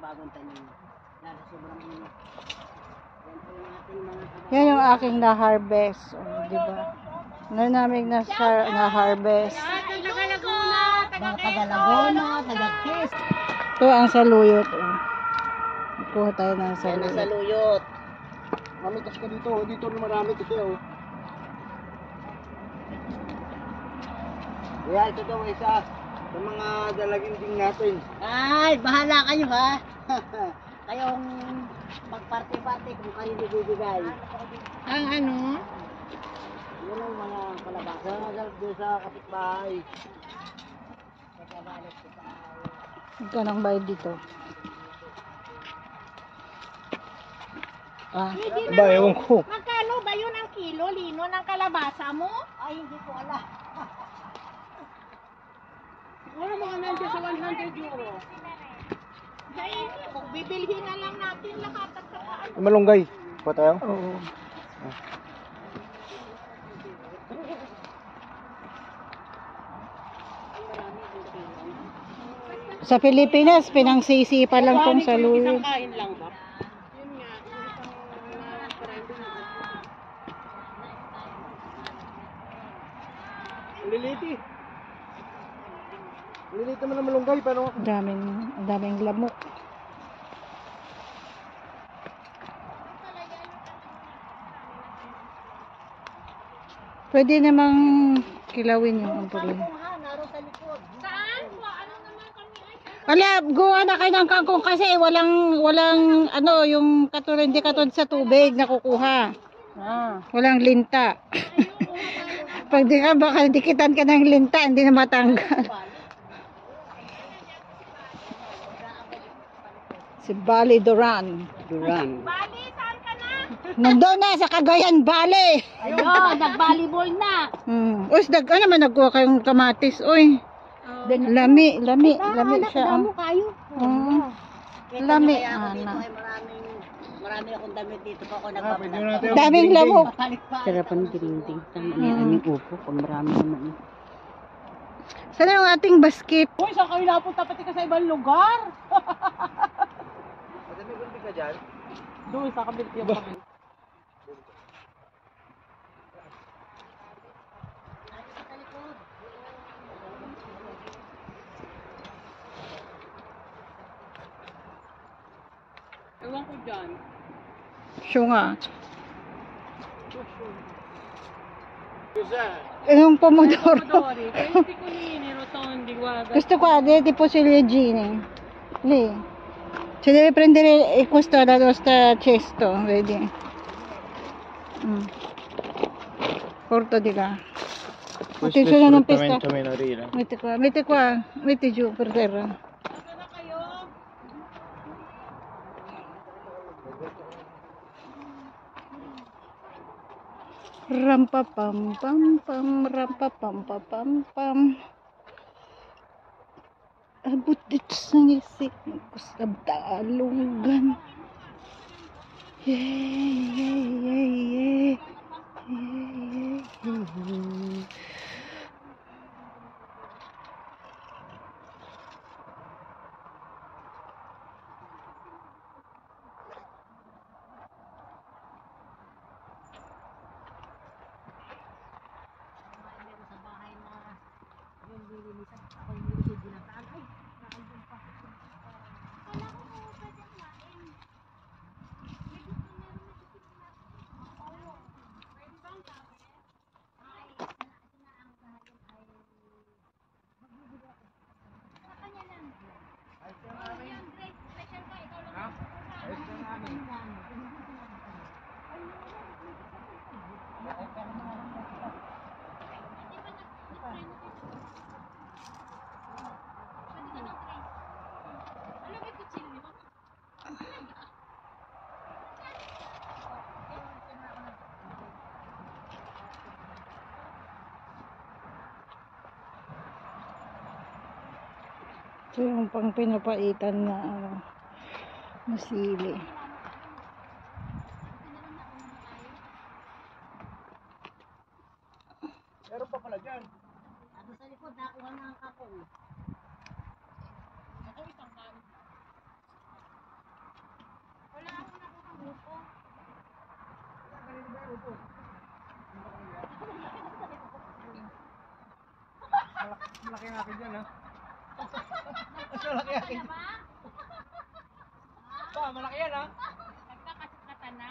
bagong tanim. Dahil sobrang init. Yan po yung ating mga kababayan. Yan yung aking na-harvest. Oh, di ba? Na namin na-harvest. Mga taga-Laguna, taga-Quez. Ito ang saluyot. Oh. Kuha tayo ng Yan ang saluyot. saluyot. Mamitas ka dito. Dito rin marami ito. Oh. Yeah, ito daw isa sa mga dalaginding natin. Ay, bahala kayo ha. Kayong magparte-parte kung kayo bibigay. Ang ano? Yun ang mga kalabasa. Doon sa kapitbahay. Nagkabalat ko sa Ito nang bayad dito. Ah, Ba, ewan ko. Magkano ba yun ang kilo, Lino, ng kalabasa mo? Ay, hindi ko alam. Wala mga nandiyan sa 100 euro. Dahil, kung bibilhin na lang natin lahat at saka ano. Malunggay. Pa tayo? oo. Sa Pilipinas, pinangsisi pa lang tong saluyot. Isang kain lang ba? Yun nga, yung isang friend. Liliti. Liliti naman ng malunggay. Pero Ang daming lamok. Pwede namang kilawin yung ampulin. Ha, naroon sa likod. Saan? Ano naman kami ay? Wala, gawa na kayo ng kangkong kasi walang ano, yung katulad, hindi katulad sa tubig na kukuha. Walang linta. Pag di ka, baka dikitan ka ng linta, hindi na matanggal. Si Bali Duran. Bali, saan ka na? Nandun na sa Cagayan Valley. Ayun, nag-volleyball na. Uy, ano naman nagkuha kayong kamatis, oy. Lami siya. Damo kayo. Lami. Kaya ako dito ay marami akong damit dito pa ako natin. Daming lamok. Sarapan dinding. Tama niya aming upo pag marami naman. Saan yung ating basket? Uy, saan kayo napunta pati ka sa ibang lugar? Madami ka dyan? Doon sa kabilang kami. Ewan ko dyan. Siya nga. Isa. Yung pomodoro. Dori, hindi ko ni rotondi guarda. Questo qua è tipo ciliegine. Lì. Ci deve prendere questo da sta cesto, vedi? Porto di là. Attenzione non pesta. minorile. Metti qua, metti giù per terra. Saan na kayo? Rampa pam pam pam, rampa pam pam pam pam. Abot dito sa ngisik ko sa dalungan. Yeah. Ito yung pang pinapaitan na masili. Meron pa pala dyan. Ano sa likod, nakuha na ang kapong. malaki ang akin dyan, ha? Mas malaki akin. Pa, malaki yan, ha? Nagkakasikatan na.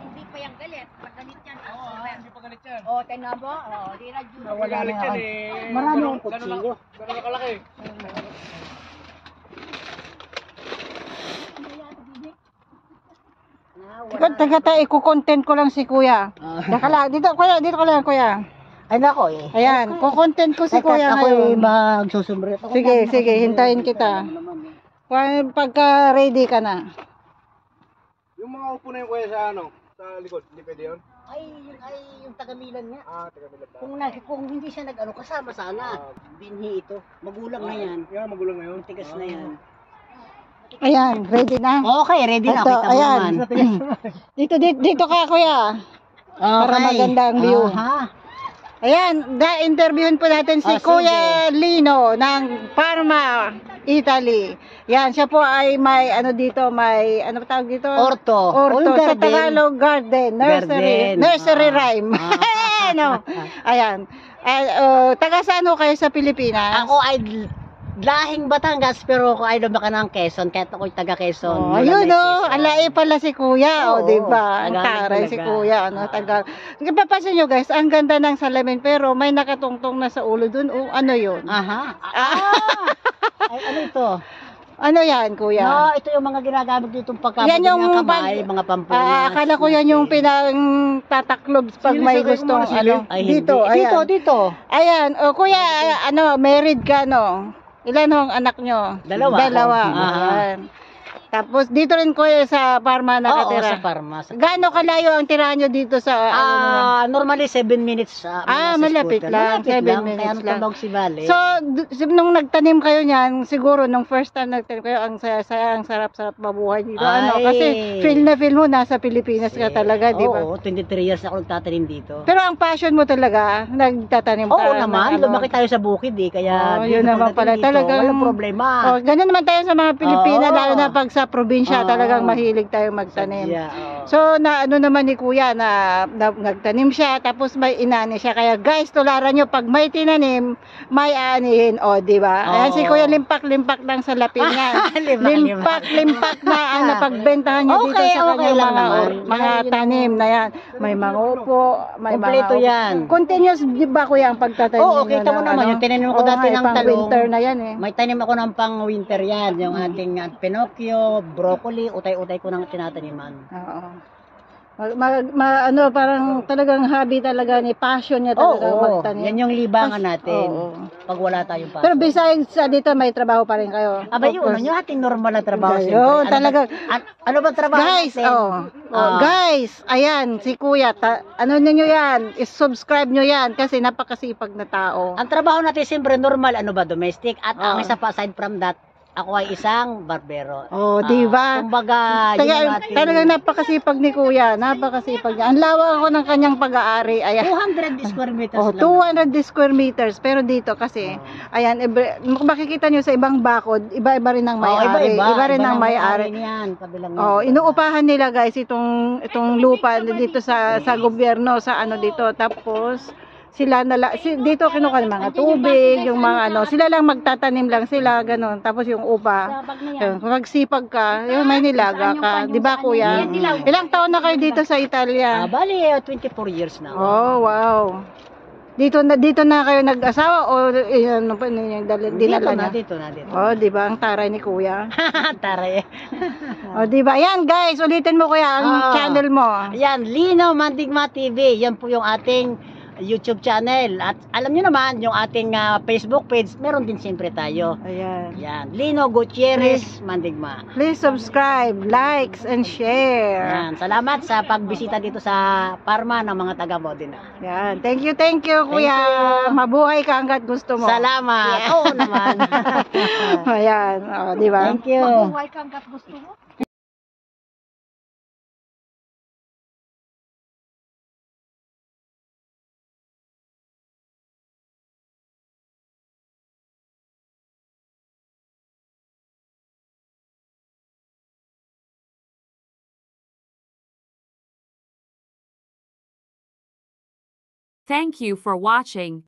Hindi pa yung galit. Paggalit yan. Oo, hindi pa galit yan. O, tingnan mo. O, di na June. Wala galit yan, eh. Marami Ganun- ang kutsilyo. Ganun na kalaki. Taga iko-content ko lang si kuya. Daka lang, dito ka lang kuya. Ay nako eh. Ayan, ko-content ko si kuya Ako ngayon. magsusumbre. Sige, sige, hintayin kita. Pagka ready ka na. Yung mga upo na yung kuya sa ano? Sa likod, hindi pwede yun? Ay yung tagamilan nga. Ah, taga Milag na. Kung hindi siya nag-ano, kasama sana. Binhi ito. Magulang na yan. Yeah, magulang na yun. Tigas na yan. Ayan, ready na. Okay, ready na. Ito, Kita mo ayan. naman. Dito ka kuya. Para maganda ang view. Aha. Ayan, interviewin po natin si Ah, Kuya Lino ng Parma, Italy. Yan, siya po ay may ano dito, may ano tawag dito? Orto. Orto Yung sa garden. Tagalog garden, nursery, Garden. nursery Ah. rhyme. Ano? Ayan. Taga saan ho kayo sa Pilipinas? Ako ay lahing Batangas pero ako ay lumaki ng Quezon kahit ako'y taga Quezon. Oh, Mula ayun may oh, Quezon. alai pala si Kuya, Oo, di ba? Ang Tagalog taray si talaga. Kuya, ano, tagal. Papansin nyo guys, ang ganda ng salamin pero may nakatungtong na sa ulo dun. Oh, ano yun? Aha. Ay, ano ito? Ano yan, Kuya? No, ito yung mga ginagamit dito pagkabot Yan yung ng kamay, mga pampunas. akala ko yan yung pinang-tataklob pag Sili, may sakay ko gustong muna, sili. ano. Ay, Dito, hindi. ayan. Dito. Ayan, Kuya, ano, married ka, no? Ilan ho ang anak nyo? Dalawa. Dalawa. Aha. Ayan. Tapos dito rin Kuya sa Parma Oo, nakatira. sa Parma. Gaano kalayo ang tirahan nyo dito sa ano naman? Normally 7 minutes. Malapit lang, 7 minutes Kaya lang. tulog si Vale. So, nung nagtanim kayo niyan, siguro nung first time nagtanim kayo, ang saya-saya, ang sarap-sarap mabuhay dito. Ano, Ay. kasi feel mo nasa Pilipinas ka talaga, di ba? Oo, 23 years ako nagtatanim dito. Pero ang passion mo talaga, nagtatanim ka. Oo ng naman, ano. lumaki tayo sa bukid eh, kaya Oo, dito yun naman pala, pagdating dito, talagang- walang problema. Oh, ganun naman tayo sa mga Pilipina, Oo. lalo na pag sa probinsya, Oo. talagang mahilig tayo magtanim. Yeah, oo. So, na ano naman ni Kuya, na nagtanim siya, tapos may inani siya. Kaya guys, tularan nyo, pag may tinanim, may aanihin. O, di ba? Ayan si Oo. Kuya, limpak-limpak lang sa lapin niya. Limpak-limpak. Limpak na ano, pagbentahan niya dito Okay, sa okay kanyang lang mga, naman. mga Yun ang- tanim na yan. May mga upo, may Kompleto mga yan. Continuous, di ba Kuya, ang pagtatanim Oo, niyo kita mo ng naman, yung tinanim ko Oo dati nga, ng pang talong. winter na yan eh. May tanim ako ng pang winter yan, yung ating Pinocchio, broccoli, utay-utay ko ng tinataniman. Oo. Ano, parang talagang hobby talaga ni passion niya talaga Oo, magtanim. yan yung libangan natin. Oo. Pag wala tayong pasok. Pero besides sa dito, may trabaho pa rin kayo. Aba Of yun, course. yung ating normal na trabaho. Ayun, siyempre. Ano talaga. Ano ba trabaho Guys, natin? guys, ayan, si Kuya, ano niyo yan, is-subscribe nyo yan kasi napakasipag na tao. Ang trabaho natin siyempre normal, ano ba, domestic. At ang Oo. isa pa, aside from that, ako ay isang barbero. Oh, di ba? Kumbaga, yun yung ating Talagang napakasipag ni Kuya, napakasipag niya. Ang lawak ako ng kanyang pag-aari, ayan. 200 square meters Oh, lang. 200 square meters. Pero dito kasi, ayan, makikita nyo sa ibang bakod, iba-iba rin ang may-ari. Iba rin ang may-ari. Yan, kabilang Oh, inuupahan nila guys itong lupa dito sa gobyerno, sa ano dito. Tapos, sila dito kinuha ng mga tubig, yung mga ano, sila lang magtatanim lang sila, ganun. Tapos yung upa, yun, magsipag ka, yun, may nilaga ka. Di ba Kuya? Ilang taon na kayo dito sa Italia? Bali, 24 years na. Oh, wow. Dito na kayo nag-asawa o ano pa yung dinala niya? Dito na. Oh, di ba ang taray ni Kuya? Taray. Oh, di ba? Yan guys, ulitin mo Kuya ang Ah. channel mo. Yan, Lino Mandigma TV. Yan po yung ating YouTube channel. At alam nyo naman, yung ating Facebook page, meron din siyempre tayo. Ayan. Yan, Lino Gutierrez Mandigma. Please subscribe, likes, and share. Yan, salamat sa pagbisita dito sa Parma ng mga taga Modena. Yan. Thank you, Kuya. you. Mabuhay ka hanggat gusto mo. Salamat. Oo naman. Ayan. Oh, di ba? Thank you. Mabuhay kang gat gusto mo. Thank you for watching.